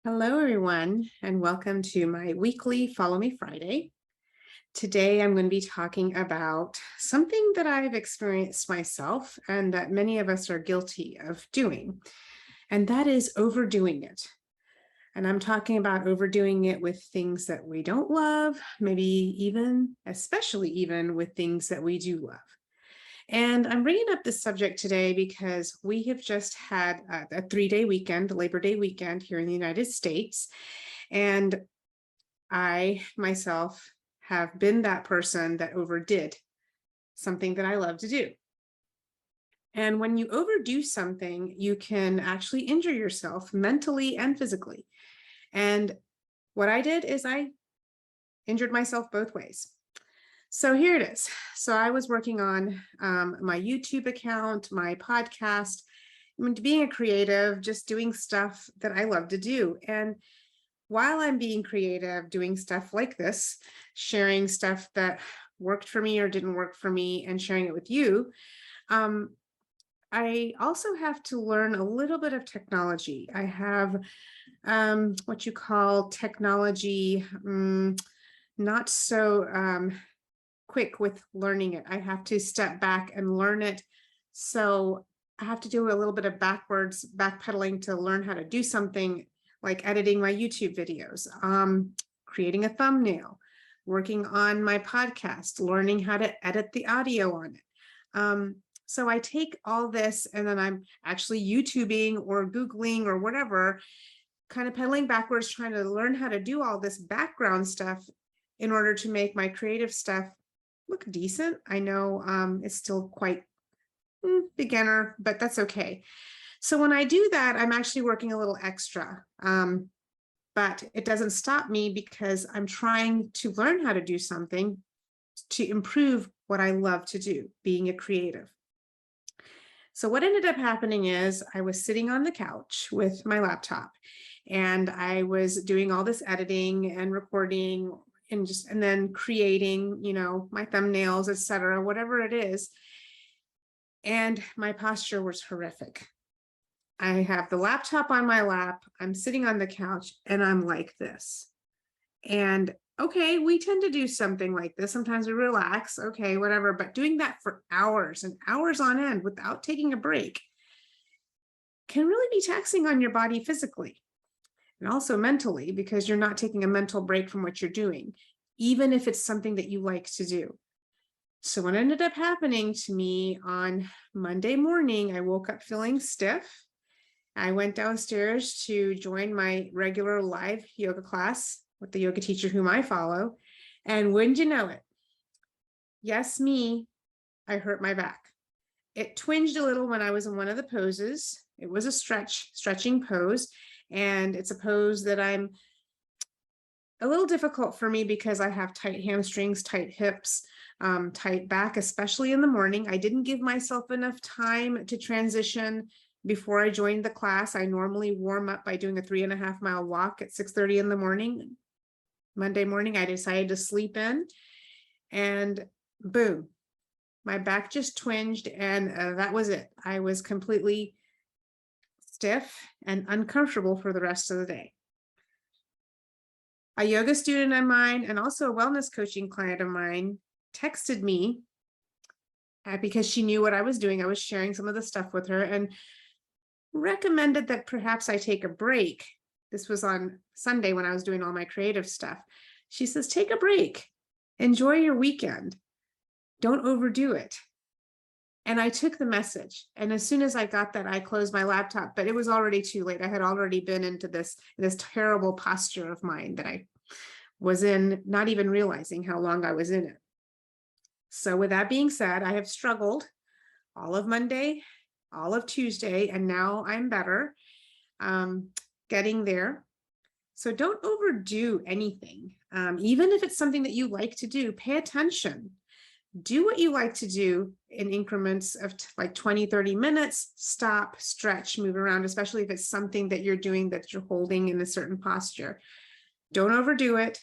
Hello, everyone, and welcome to my weekly Follow Me Friday. Today, I'm going to be talking about something that I've experienced myself and that many of us are guilty of doing, and that is overdoing it. And I'm talking about overdoing it with things that we don't love, maybe even, especially even with things that we do love. And I'm bringing up this subject today because we have just had a 3-day weekend, Labor Day weekend here in the United States. And I myself have been that person that overdid something that I love to do. And when you overdo something, you can actually injure yourself mentally and physically. And what I did is I injured myself both ways. So here it is. So I was working on my YouTube account, my podcast, being a creative, just doing stuff that I love to do. And while I'm being creative, doing stuff like this, sharing stuff that worked for me or didn't work for me and sharing it with you, I also have to learn a little bit of technology. I have what you call technology, not so quick with learning it. I have to step back and learn it. So I have to do a little bit of backpedaling to learn how to do something like editing my YouTube videos, creating a thumbnail, working on my podcast, learning how to edit the audio on it. So I take all this and then I'm actually YouTubing or Googling or whatever, kind of pedaling backwards, trying to learn how to do all this background stuff in order to make my creative stuff look decent. I know it's still quite beginner, but that's okay. So when I do that, I'm actually working a little extra, but it doesn't stop me because I'm trying to learn how to do something to improve what I love to do, being a creative. So what ended up happening is I was sitting on the couch with my laptop and I was doing all this editing and recording and then creating, my thumbnails, etc., whatever it is. And my posture was horrific. I have the laptop on my lap, I'm sitting on the couch, and I'm like this. And okay, we tend to do something like this. Sometimes we relax, okay, whatever, but doing that for hours and hours on end without taking a break can really be taxing on your body physically and also mentally, because you're not taking a mental break from what you're doing, even if it's something that you like to do. So what ended up happening to me on Monday morning, I woke up feeling stiff. I went downstairs to join my regular live yoga class with the yoga teacher whom I follow. And wouldn't you know it? Yes, me, I hurt my back. It twinged a little when I was in one of the poses. It was a stretching pose. And it's a pose that I'm a little difficult for me because I have tight hamstrings, tight hips, tight back, especially in the morning. I didn't give myself enough time to transition before I joined the class. I normally warm up by doing a 3.5-mile walk at 6:30 in the morning. Monday morning, I decided to sleep in and boom, my back just twinged and that was it. I was completely stiff and uncomfortable for the rest of the day. A yoga student of mine and also a wellness coaching client of mine texted me because she knew what I was doing. I was sharing some of the stuff with her and recommended that perhaps I take a break. This was on Sunday when I was doing all my creative stuff. She says, take a break, enjoy your weekend, don't overdo it. And I took the message. And as soon as I got that, I closed my laptop, but it was already too late. I had already been into this terrible posture of mine that I was in, not even realizing how long I was in it. So with that being said, I have struggled all of Monday, all of Tuesday, and now I'm better, getting there. So don't overdo anything. Even if it's something that you like to do, pay attention. Do what you like to do in increments of like 20, 30 minutes, stop, stretch, move around, especially if it's something that you're doing that you're holding in a certain posture. Don't overdo it.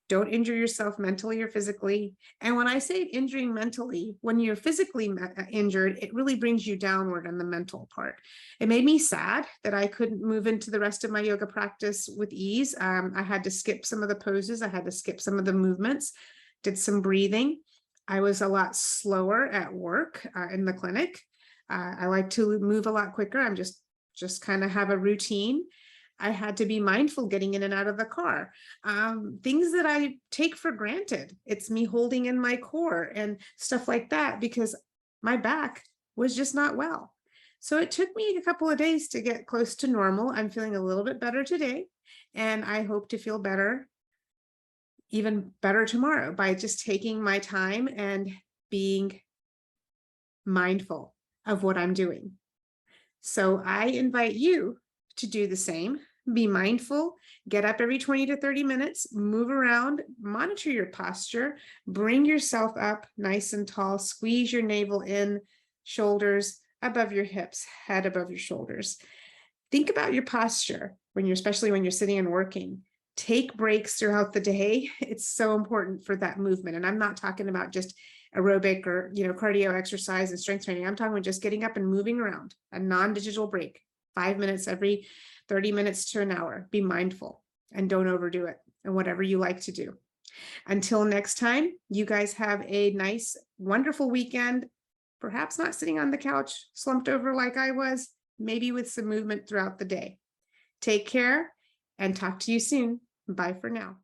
Don't injure yourself mentally or physically. And when I say injuring mentally, when you're physically injured, it really brings you downward on the mental part. It made me sad that I couldn't move into the rest of my yoga practice with ease. I had to skip some of the poses. I had to skip some of the movements, did some breathing. I was a lot slower at work in the clinic. I like to move a lot quicker. I'm just kind of have a routine. I had to be mindful getting in and out of the car. Things that I take for granted. It's me holding in my core and stuff like that because my back was just not well. So it took me a couple of days to get close to normal. I'm feeling a little bit better today, and I hope to feel better, even better tomorrow by just taking my time and being mindful of what I'm doing. So I invite you to do the same. Be mindful, get up every 20 to 30 minutes, move around, monitor your posture, bring yourself up nice and tall, squeeze your navel in, shoulders above your hips, head above your shoulders. Think about your posture when you're, especially when you're sitting and working. Take breaks throughout the day. It's so important for that movement. And I'm not talking about just aerobic or, cardio exercise and strength training. I'm talking about just getting up and moving around, a non-digital break, 5 minutes every 30 minutes to an hour. Be mindful and don't overdo it, and whatever you like to do. Until next time, you guys have a nice, wonderful weekend. Perhaps not sitting on the couch, slumped over like I was, maybe with some movement throughout the day. Take care and talk to you soon. Bye for now.